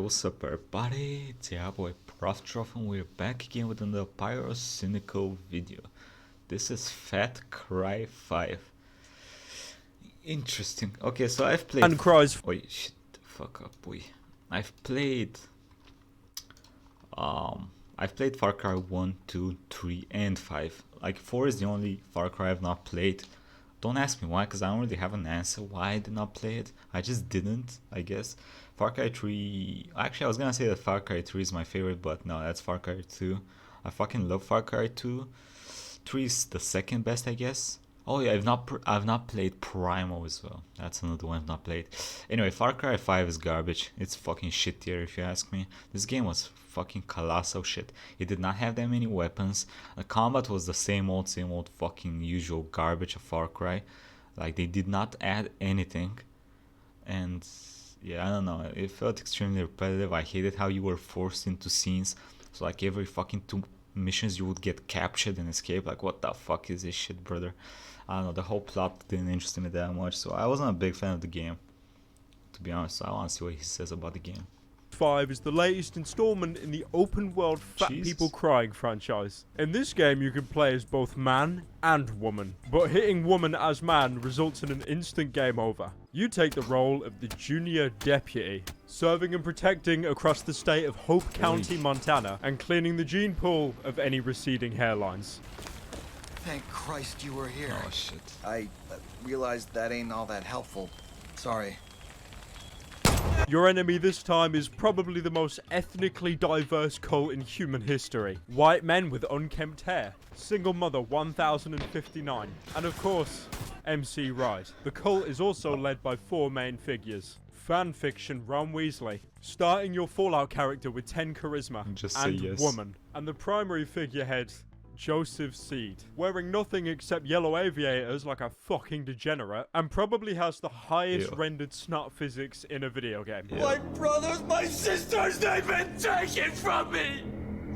what's up everybody? It's your boy Proftrof and we're back again with another Pyrocynical video. This is Fat Cry 5. Interesting. Okay, so I've played... And cries. Wait, shit the fuck up, boy. I've played Far Cry 1, 2, 3 and 5. Like 4 is the only Far Cry I've not played. Don't ask me why, because I don't really have an answer why I did not play it. I just didn't, I guess. Far Cry 3... Actually, I was gonna say that Far Cry 3 is my favorite, but no, that's Far Cry 2. I fucking love Far Cry 2. 3 is the second best, I guess. Oh yeah, I've not played Primal as well. That's another one I've not played. Anyway, Far Cry 5 is garbage. It's fucking shit tier if you ask me. This game was fucking colossal shit. It did not have that many weapons. The combat was the same old fucking usual garbage of Far Cry. Like they did not add anything. And yeah, I don't know. It felt extremely repetitive. I hated how you were forced into scenes. So like every fucking 2 missions you would get captured and escape. Like what the fuck is this shit, brother? I don't know, the whole plot didn't interest me that much, so I wasn't a big fan of the game, to be honest. So I want to see what he says about the game. 5 is the latest installment in the open world Fat People Crying franchise. In this game you can play as both man and woman, but hitting woman as man results in an instant game over. You take the role of the junior deputy, serving and protecting across the state of Hope County, Montana, and cleaning the gene pool of any receding hairlines. Thank Christ you were here. Oh shit. I realized that ain't all that helpful. Sorry. Your enemy this time is probably the most ethnically diverse cult in human history. White men with unkempt hair, single mother 1059, and of course, MC Ride. The cult is also led by 4 main figures. Fanfiction Ron Weasley, starting your Fallout character with 10 charisma, and yes. woman. And the primary figurehead, Joseph Seed, wearing nothing except yellow aviators like a fucking degenerate, and probably has the highest rendered snot physics in a video game. My brothers, my sisters, they've been taken from me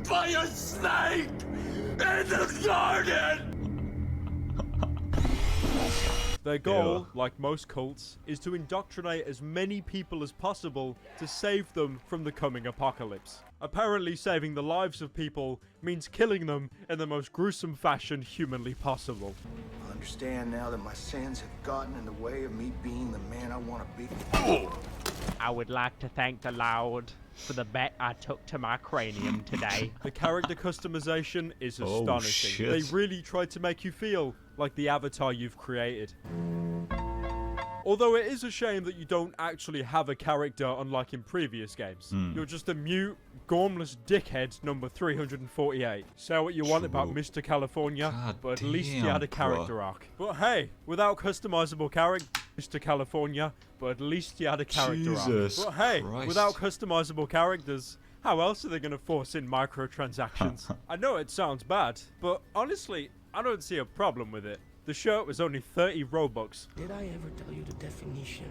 by a snake in the garden! Their goal, like most cults, is to indoctrinate as many people as possible to save them from the coming apocalypse. Apparently saving the lives of people means killing them in the most gruesome fashion humanly possible. I understand now that my sins have gotten in the way of me being the man I want to be. I would like to thank the Lord for the bet I took to my cranium today. The character customization is astonishing. Shit. They really tried to make you feel like the avatar you've created. Although it is a shame that you don't actually have a character unlike in previous games. You're just a mute, gormless dickhead number 348. Say what you want about Mr. California, but at least he had a character arc. But hey, without customizable character, Mr. California, but at least he had a character arc. But hey, without customizable characters, how else are they going to force in microtransactions? I know it sounds bad, but honestly, I don't see a problem with it. The shirt was only 30 Robux. Did I ever tell you the definition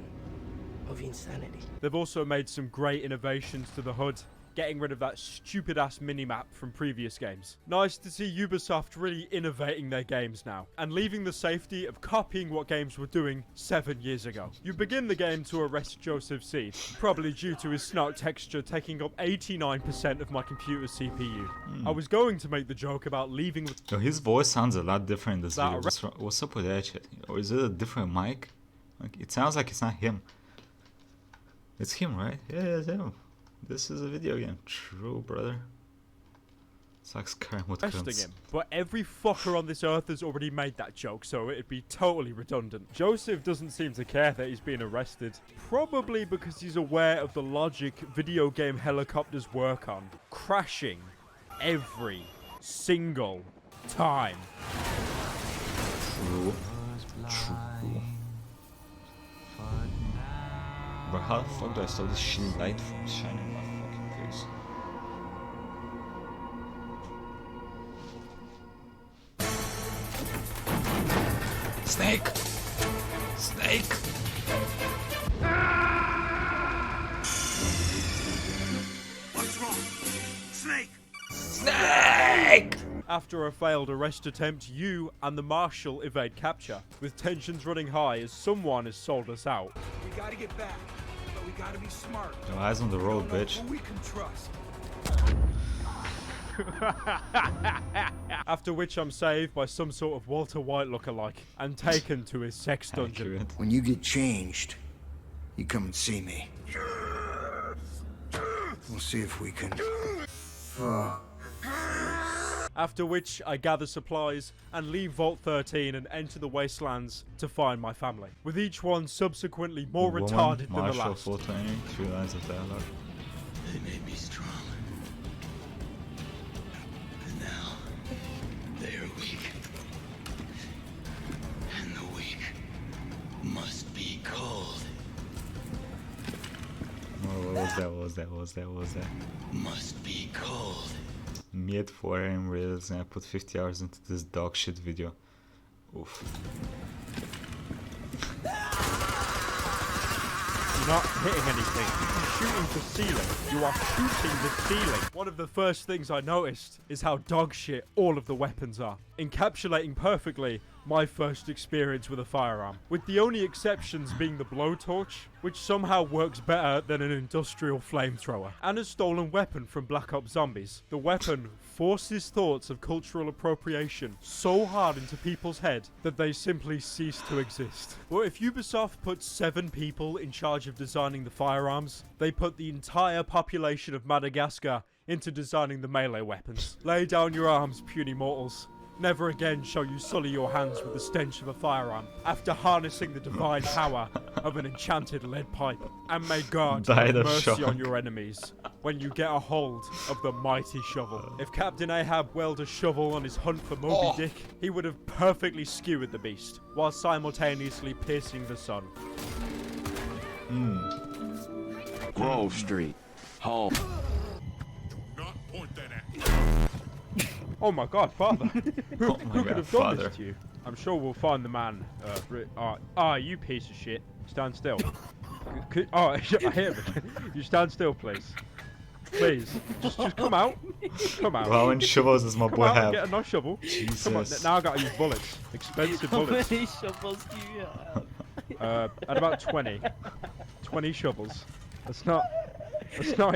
of insanity? They've also made some great innovations to the HUD, getting rid of that stupid ass minimap from previous games. Nice to see Ubisoft really innovating their games now, and leaving the safety of copying what games were doing 7 years ago. You begin the game to arrest Joseph Seed, probably due to his snot texture taking up 89% of my computer's CPU. I was going to make the joke about leaving with... So his voice sounds a lot different in this video. What's up with that shit? Or is it a different mic? Like, it sounds like it's not him. It's him, right? Yeah, it's him. This is a video game. True, brother. Sucks current with him. But every fucker on this earth has already made that joke, so it'd be totally redundant. Joseph doesn't seem to care that he's being arrested. Probably because he's aware of the logic video game helicopters work on. Crashing every single time. True. Bro, how the fuck do I stop this shitty light from shining in my fucking face? Snake! Snake! What's wrong? Snake! Snake! After a failed arrest attempt, you and the marshal evade capture, with tensions running high as someone has sold us out. We gotta get back, but we Gotta be smart. Your eyes on the road, Don't know bitch. who we can trust. After which I'm saved by some sort of Walter White lookalike and taken to his sex dungeon. Accurate. When you get changed, you come and see me. We'll see if we can. After which I gather supplies and leave Vault 13 and enter the wastelands to find my family, with each one subsequently more Woman, retarded than the Marshall, last. full training, 3 lines of dialogue. They made me strong. And now they are weak. And the weak must be cold. Oh, what was that? Must be cold. Me at 4 AM realizing I put 50 hours into this dog shit video. Oof. You're not hitting anything. You're shooting the ceiling. You are shooting the ceiling. One of the first things I noticed is how dog shit all of the weapons are, encapsulating perfectly my first experience with a firearm, with the only exceptions being the blowtorch, which somehow works better than an industrial flamethrower, and a stolen weapon from Black Ops Zombies. The weapon forces thoughts of cultural appropriation so hard into people's head that they simply cease to exist. Or if Ubisoft put 7 people in charge of designing the firearms, they put the entire population of Madagascar into designing the melee weapons. Lay down your arms, puny mortals. Never again shall you sully your hands with the stench of a firearm after harnessing the divine power of an enchanted lead pipe. And may God Died have of mercy shock. on your enemies when you get a hold of the mighty shovel. If Captain Ahab wielded a shovel on his hunt for Moby Dick, he would have perfectly skewered the beast while simultaneously piercing the sun. Grove Street. Home. Oh my God, father! Who Oh my could God, have done father. this to you? I'm sure we'll find the man. You piece of shit! Stand still. I hear it. You stand still, please. Please, just come out. Come out. How many shovels does my Come boy out and have? get a nice shovel. Come on, Jesus. now I gotta use bullets. Expensive bullets. How many shovels do you have? At about 20. 20 shovels. That's not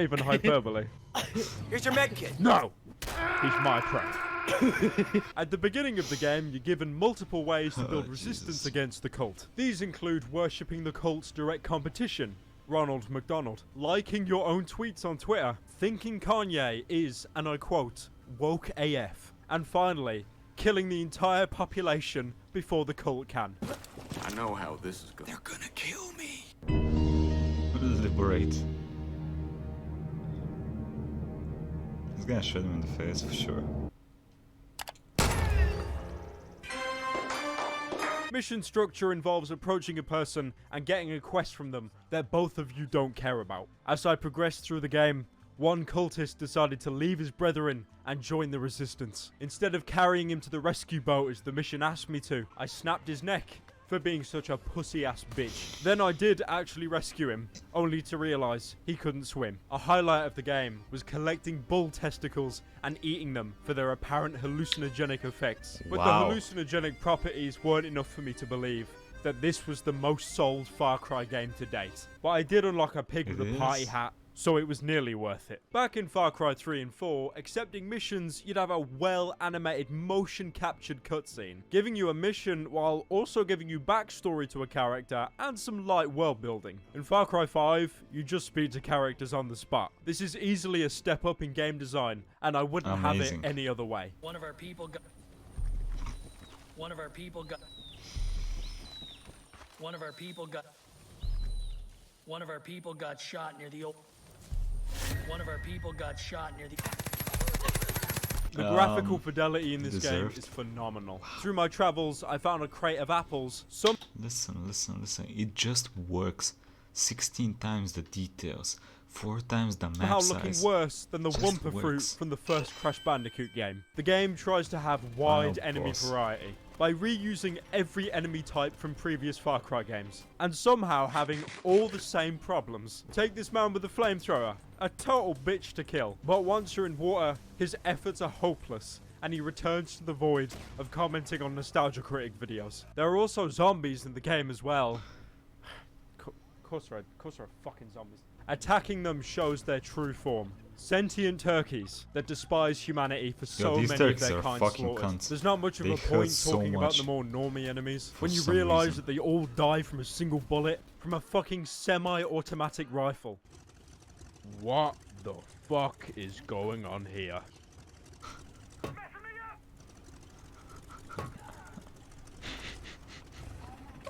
even hyperbole. Here's your med kit. No! He's my prey. At the beginning of the game, you're given multiple ways to build resistance Jesus. against the cult. These include worshipping the cult's direct competition, Ronald McDonald, liking your own tweets on Twitter, thinking Kanye is, and I quote, woke AF, and finally, killing the entire population before the cult can. I know how this is going. They're gonna kill me. Liberate. He's gonna shoot him in the face for sure. Mission structure involves approaching a person and getting a quest from them that both of you don't care about. As I progressed through the game, one cultist decided to leave his brethren and join the resistance. Instead of carrying him to the rescue boat as the mission asked me to, I snapped his neck for being such a pussy-ass bitch. Then I did actually rescue him, only to realise he couldn't swim. A highlight of the game was collecting bull testicles and eating them for their apparent hallucinogenic effects. But Wow. the hallucinogenic properties weren't enough for me to believe that this was the most sold Far Cry game to date. But I did unlock a pig with It a party is? hat, so it was nearly worth it. Back in Far Cry 3 and 4, accepting missions, you'd have a well-animated, motion-captured cutscene, giving you a mission while also giving you backstory to a character and some light world-building. In Far Cry 5, you just speak to characters on the spot. This is easily a step up in game design, and I wouldn't Amazing. have it any other way. One of our people got shot near the old. One of our people got shot near the. The graphical fidelity in this deserved. game is phenomenal. Through my travels, I found a crate of apples. Some Listen. It just works. 16 times the details. 4 times the map somehow size. looking worse than the Just Wumpa fruit works. from the first Crash Bandicoot game. The game tries to have wide enemy boss. variety by reusing every enemy type from previous Far Cry games, and somehow having all the same problems. Take this man with the flamethrower, a total bitch to kill, but once you're in water, his efforts are hopeless, and he returns to the void of commenting on Nostalgia Critic videos. There are also zombies in the game as well. course they're fucking zombies. Attacking them shows their true form. Sentient turkeys that despise humanity for so these many of turkeys their are kind fucking slaughtered. cunts. There's not much of They a hurt point so talking about much the more normie enemies when you some realise reason. that they all die from a single bullet from a fucking semi-automatic rifle. What the fuck is going on here?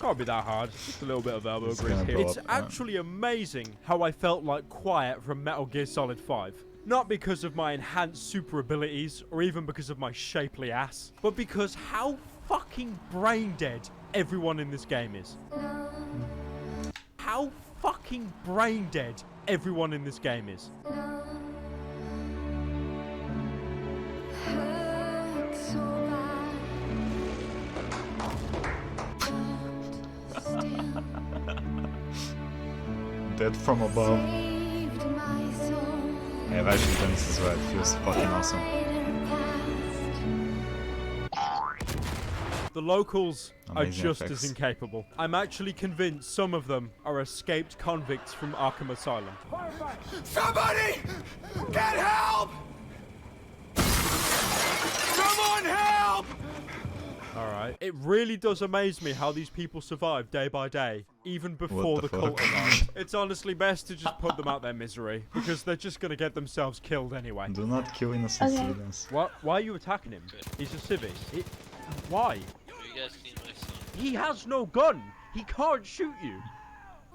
Can't be that hard. Just a little bit of elbow It's grease gonna here. blow It's up, actually amazing how I felt like Quiet from Metal Gear Solid 5. Not because of my enhanced super abilities, or even because of my shapely ass, but because how fucking brain dead everyone in this game is. How fucking brain dead everyone in this game is. Dead from above. I've actually done this as well. It feels fucking awesome. The locals are Amazing just effects. as incapable. I'm actually convinced some of them are escaped convicts from Arkham Asylum. Somebody! Get help! Someone help! Alright. It really does amaze me how these people survive day by day, even before the cult fuck? arrived. It's honestly best to just put them out their misery, because they're just gonna get themselves killed anyway. Do not kill innocent civilians. What? Why are you attacking him? He's a civvy. Why? He has no gun! He can't shoot you!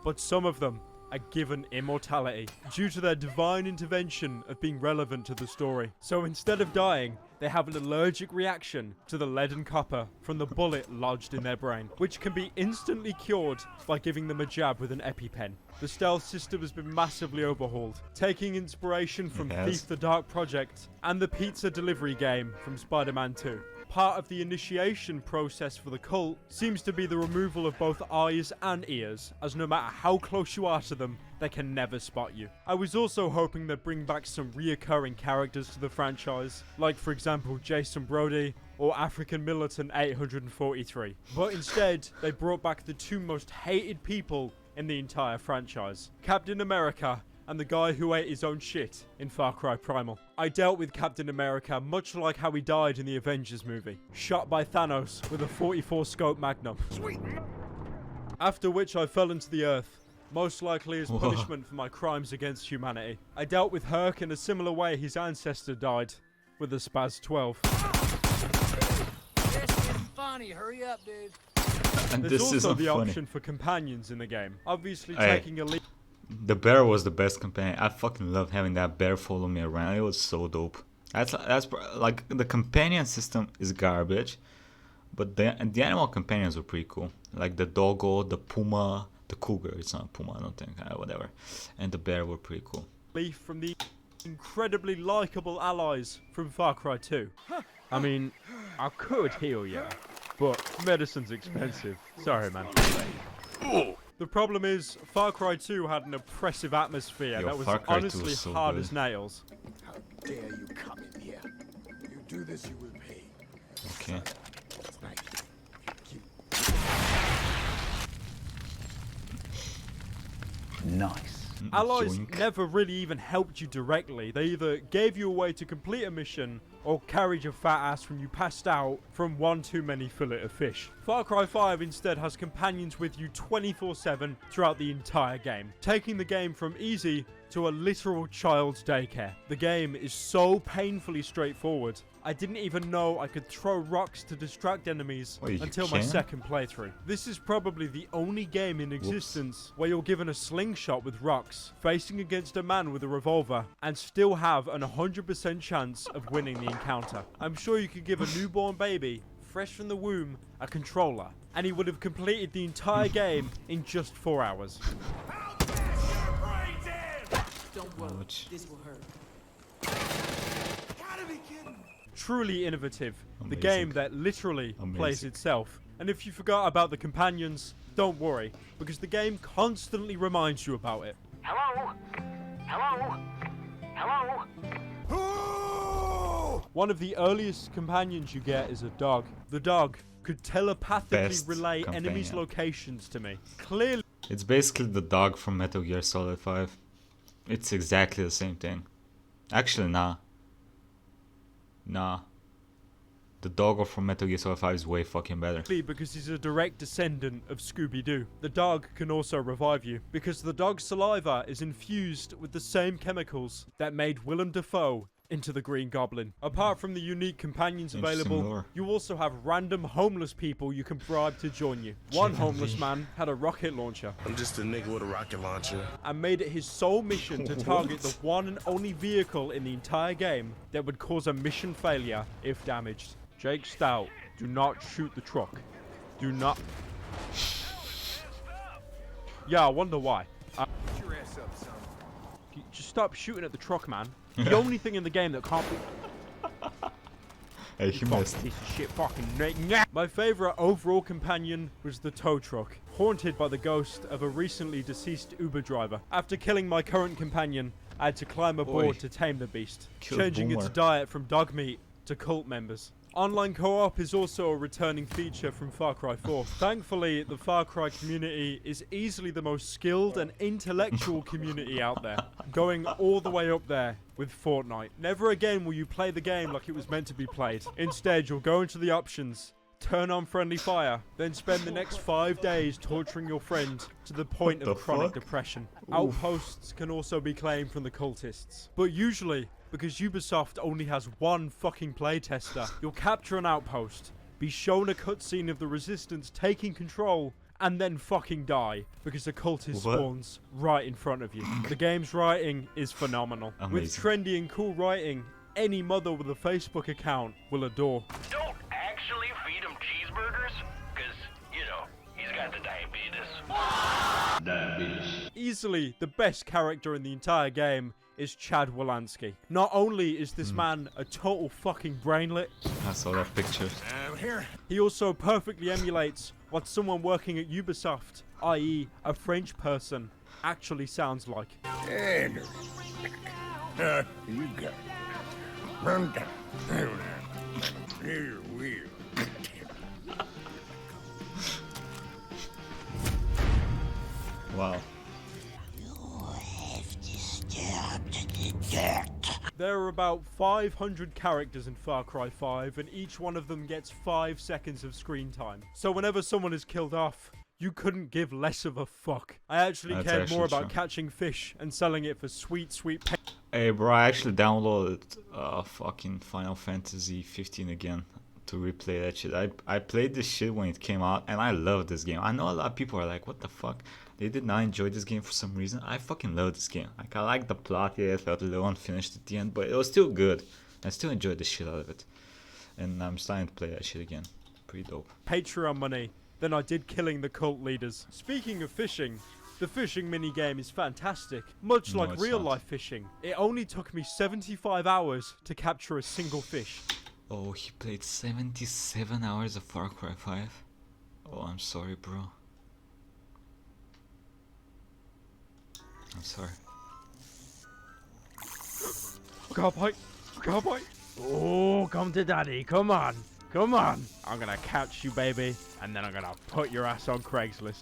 But some of them are given immortality due to their divine intervention of being relevant to the story. So instead of dying, they have an allergic reaction to the lead and copper from the bullet lodged in their brain, which can be instantly cured by giving them a jab with an EpiPen. The stealth system has been massively overhauled, taking inspiration from Thief the Dark Project and the pizza delivery game from Spider-Man 2. Part of the initiation process for the cult seems to be the removal of both eyes and ears, as no matter how close you are to them, they can never spot you. I was also hoping they'd bring back some reoccurring characters to the franchise, like for example Jason Brody or African Militant 843. But instead, they brought back the two most hated people in the entire franchise, Captain America and the guy who ate his own shit in Far Cry Primal. I dealt with Captain America much like how he died in the Avengers movie, shot by Thanos with a 44 scope magnum. Sweet. After which I fell into the earth, most likely as punishment for my crimes against humanity. I dealt with Herc in a similar way his ancestor died, with a Spaz 12. This is funny. Hurry up, dude. And There's this also isn't the funny. option for companions in the game. Obviously Hey. taking a lead. The bear was the best companion. I fucking loved having that bear follow me around. It was so dope. That's like the companion system is garbage, but the animal companions were pretty cool. Like the doggo, the puma, the cougar. It's not a puma, I don't think. Whatever. And the bear were pretty cool. From the incredibly likable allies from Far Cry 2. I mean, I could heal you, but medicine's expensive. Sorry, man. The problem is, Far Cry 2 had an oppressive atmosphere that was Far Cry 2 honestly was so hard good. as nails. How dare you come in here? You do this, you will pay. Okay. Tonight. Nice. Allies Yoink. never really even helped you directly. They either gave you a way to complete a mission or carried your fat ass when you passed out from one too many fillet of fish. Far Cry 5 instead has companions with you 24/7 throughout the entire game, taking the game from easy to a literal child's daycare. The game is so painfully straightforward. I didn't even know I could throw rocks to distract enemies Wait, you until my can? second playthrough. This is probably the only game in existence where you're given a slingshot with rocks, facing against a man with a revolver, and still have an 100% chance of winning the encounter. I'm sure you could give a newborn baby, fresh from the womb, a controller, and he would have completed the entire game in just 4 hours. Don't worry, Ouch. this will hurt. Truly innovative. The Amazing. game that literally plays Amazing. itself. And if you forgot about the companions, don't worry, because the game constantly reminds you about it. Hello? Hello? Hello? One of the earliest companions you get is a dog. The dog could telepathically Best relay enemies' companion. locations to me. Clearly It's basically the dog from Metal Gear Solid 5. It's exactly the same thing. Actually, nah. Nah. The doggo from Metal Gear Solid 5 is way fucking better. Because he's a direct descendant of Scooby-Doo. The dog can also revive you, because the dog's saliva is infused with the same chemicals that made Willem Dafoe into the Green Goblin. Apart from the unique companions available, lore. you also have random homeless people you can bribe to join you. One homeless man had a rocket launcher. I'm just a nigga with a rocket launcher. And made it his sole mission to target the one and only vehicle in the entire game that would cause a mission failure if damaged. Jake Stout, do not shoot the truck. Do not. Yeah, I wonder why. Get your ass up, son. Just stop shooting at the truck, man. The only thing in the game that can't be. Hey, he missed. Piece of shit fucking My favorite overall companion was the tow truck, haunted by the ghost of a recently deceased Uber driver. After killing my current companion, I had to climb aboard to tame the beast, changing its diet from dog meat to cult members. Online co-op is also a returning feature from Far Cry 4. Thankfully, the Far Cry community is easily the most skilled and intellectual community out there, going all the way up there with Fortnite. Never again will you play the game like it was meant to be played. Instead, you'll go into the options, turn on friendly fire, then spend the next 5 days torturing your friend to the point of chronic depression. Outposts can also be claimed from the cultists, but usually, because Ubisoft only has one fucking playtester, you'll capture an outpost, be shown a cutscene of the resistance taking control, and then fucking die because a cultist spawns right in front of you. The game's writing is phenomenal. Amazing. With trendy and cool writing, any mother with a Facebook account will adore. Don't actually feed him cheeseburgers, because, you know, he's got the diabetes. Easily the best character in the entire game is Chad Wolanski. Not only is this man a total fucking brainlet, I saw that picture. he also perfectly emulates what someone working at Ubisoft, i.e. a French person, actually sounds like. You got run down. Here we Wow. There are about 500 characters in Far Cry 5, and each one of them gets 5 seconds of screen time. So whenever someone is killed off, you couldn't give less of a fuck. I actually cared more about catching fish and selling it for sweet, sweet pay. Hey bro, I actually downloaded fucking Final Fantasy 15 again to replay that shit. I played this shit when it came out and I love this game. I know a lot of people are like, what the fuck? They did not enjoy this game for some reason. I fucking love this game. Like, I like the plot, yeah, it felt a little unfinished at the end, but it was still good. I still enjoyed the shit out of it. And I'm starting to play that shit again. Pretty dope. Patreon money than I did killing the cult leaders. Speaking of fishing, the fishing minigame is fantastic. Much like real life fishing. It only took me 75 hours to capture a single fish. Oh, he played 77 hours of Far Cry 5? Oh, I'm sorry, bro. I'm sorry. Cowboy! Cowboy! Oh, come to daddy. Come on. Come on. I'm gonna catch you, baby, and then I'm gonna put your ass on Craigslist.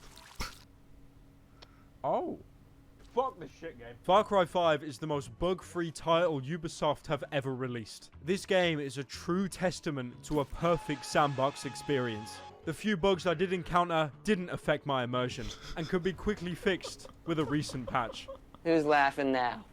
Oh. Fuck this shit game. Far Cry 5 is the most bug-free title Ubisoft have ever released. This game is a true testament to a perfect sandbox experience. The few bugs I did encounter didn't affect my immersion, and could be quickly fixed with a recent patch. Who's laughing now?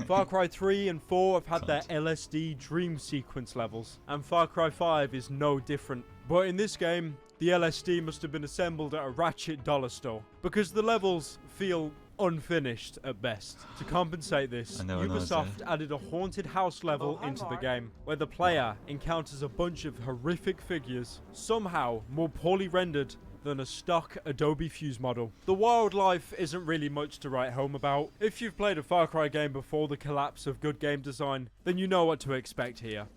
Far Cry 3 and 4 have had their LSD dream sequence levels, and Far Cry 5 is no different. But in this game, the LSD must have been assembled at a ratchet dollar store, because the levels feel unfinished at best. To compensate this, Ubisoft added a haunted house level into the game, where the player encounters a bunch of horrific figures, somehow more poorly rendered than a stock Adobe Fuse model. The wildlife isn't really much to write home about. If you've played a Far Cry game before the collapse of good game design, then you know what to expect here.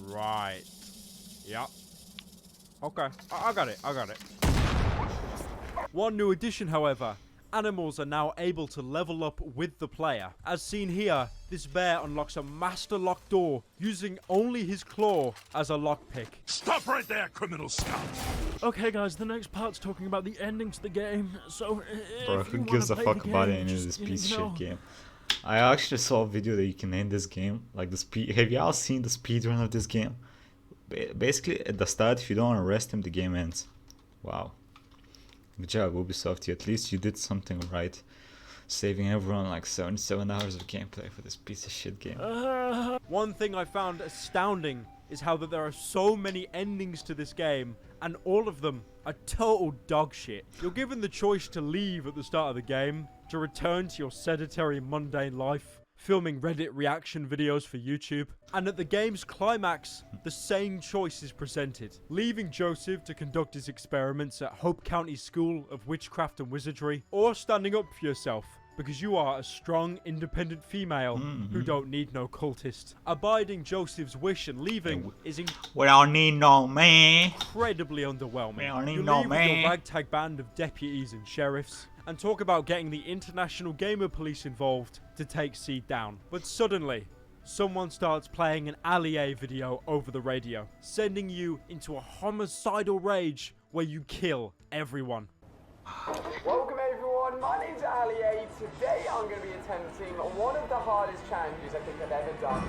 Right. Yep. Okay. I got it. One new addition, however, Animals are now able to level up with the player. As seen here, this bear unlocks a master lock door using only his claw as a lockpick. Stop right there, criminal scout! Okay, guys, the next part's talking about the ending to the game. So, Bro, who gives a fuck about any of this piece of shit game? I actually saw a video that you can end this game. Like the speed. Have y'all seen the speedrun of this game? Basically, at the start, if you don't arrest him, the game ends. Wow. Good job, Ubisoft. At least you did something right. Saving everyone like 77 hours of gameplay for this piece of shit game. One thing I found astounding is how that there are so many endings to this game, and all of them are total dog shit. You're given the choice to leave at the start of the game, to return to your sedentary, mundane life, filming Reddit reaction videos for YouTube, and at the game's climax, the same choice is presented. Leaving Joseph to conduct his experiments at Hope County School of Witchcraft and Wizardry, or standing up for yourself, because you are a strong, independent female who don't need no cultist. Abiding Joseph's wish and leaving is we don't need no man. incredibly underwhelming. We don't need You no leave with your man. ragtag band of deputies and sheriffs, and talk about getting the International Gamer Police involved to take Seed down. But suddenly, someone starts playing an Allier video over the radio, sending you into a homicidal rage where you kill everyone. Welcome everyone, my name's Allier. Today I'm going to be attempting one of the hardest challenges I think I've ever done.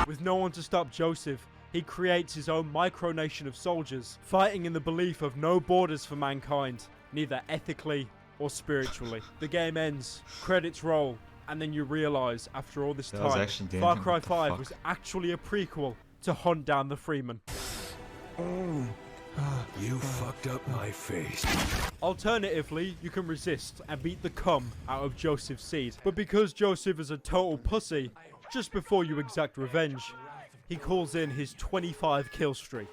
With no one to stop Joseph, he creates his own micronation of soldiers, fighting in the belief of no borders for mankind, neither ethically or spiritually. The game ends, credits roll, and then you realize after all this time, Far Cry 5 was actually a prequel to Hunt Down the Freeman. You fucked up my face. Alternatively, you can resist and beat the cum out of Joseph's Seed. But because Joseph is a total pussy, just before you exact revenge, he calls in his 25 kill streak.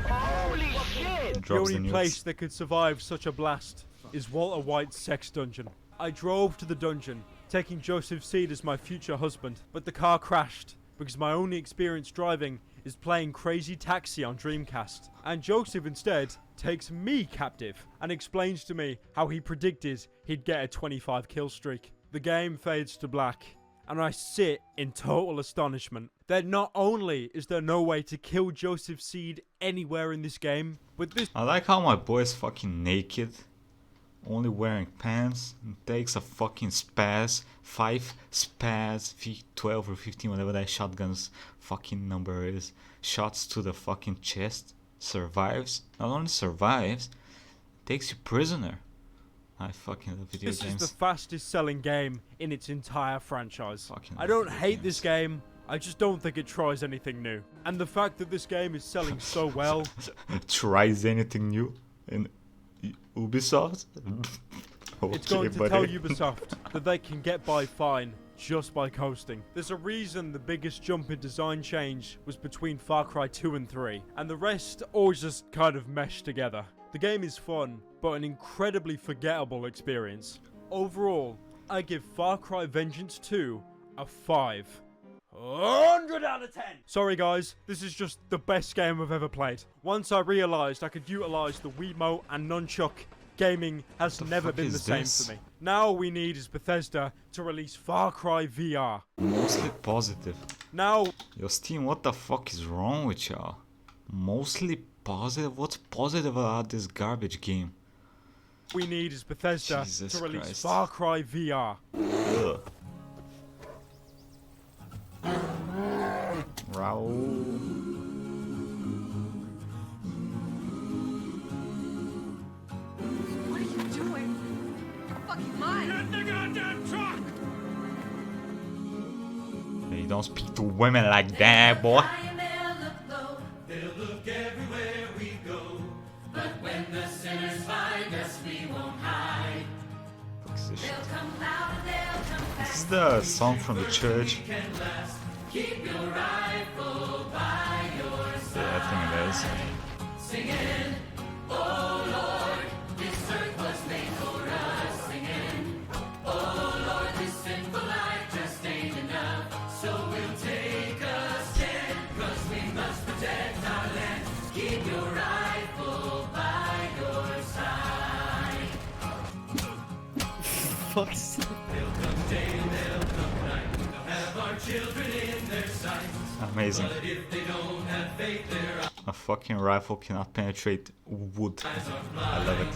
Holy shit! The only place that could survive such a blast is Walter White's sex dungeon. I drove to the dungeon, taking Joseph's Seed as my future husband, but the car crashed because my only experience driving is playing Crazy Taxi on Dreamcast. And Joseph instead takes me captive and explains to me how he predicted he'd get a 25 kill streak. The game fades to black, and I sit in total astonishment that not only is there no way to kill Joseph's Seed anywhere in this game, but this— I like how my boy is fucking naked, only wearing pants, and takes a fucking spaz, 5 spaz, 12 or 15, whatever that shotgun's fucking number is, shots to the fucking chest, survives, not only survives, takes you prisoner. I fucking love video games. This is the fastest selling game in its entire franchise. I don't hate this game, I just don't think it tries anything new. And the fact that this game is selling so well— tries anything new in Ubisoft? It's going to tell Ubisoft that they can get by fine just by coasting. There's a reason the biggest jump in design change was between Far Cry 2 and 3, and the rest all just kind of meshed together. The game is fun, but an incredibly forgettable experience. Overall, I give Far Cry Vengeance 2 a 5. 100 out of 10! Sorry guys, this is just the best game I've ever played. Once I realised I could utilise the Wiimote and Nunchuck, gaming has never been the same for me. Now all we need is Bethesda to release Far Cry VR. Mostly positive. Now— Yo Steam, what the fuck is wrong with y'all? Mostly positive? What's positive about this garbage game? We need is Bethesda Jesus to release Christ. Far Cry VR. Ugh. Raul. What are you doing? Fucking mine! Get in the goddamn truck! Hey, don't speak to women like that, boy. They'll look everywhere we go, but when the sinners find us, we won't hide. This is the song from the church. Keep your rifle by your side. Yeah, I think it is. Singing, oh Lord, this earth was made for us. Singing, oh Lord, this sinful life just ain't enough. So we'll take a stand, 'cause we must protect our land. Keep your rifle by your fuck's sake. Amazing. A fucking rifle cannot penetrate wood. I love it.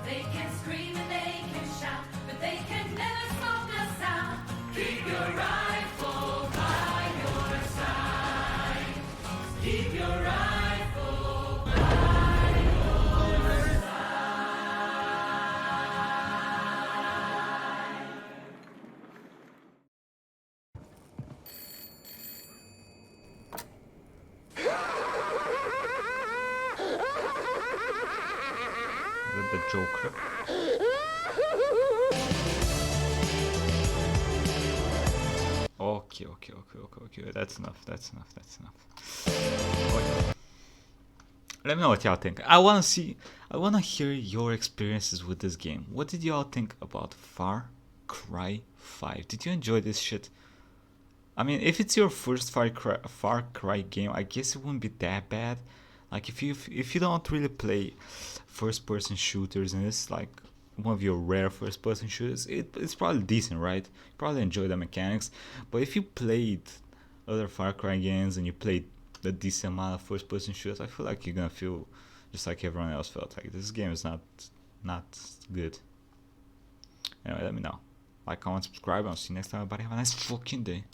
They can scream and they can shout, but they can never stop the sound. Keep your rifle by your side. Keep your rifle by your side. The Joker. Okay. That's enough. Okay. Let me know what y'all think. I wanna hear your experiences with this game. What did y'all think about Far Cry 5? Did you enjoy this shit? I mean, if it's your first Far Cry game, I guess it wouldn't be that bad. Like if you don't really play first-person shooters and it's like one of your rare first-person shooters, it's probably decent, right? You probably enjoy the mechanics. But if you played other Far Cry games and you played a decent amount of first-person shooters, I feel like you're gonna feel just like everyone else felt. Like this game is not good. Anyway, let me know. Like, comment, subscribe, and I'll see you next time. Everybody have a nice fucking day.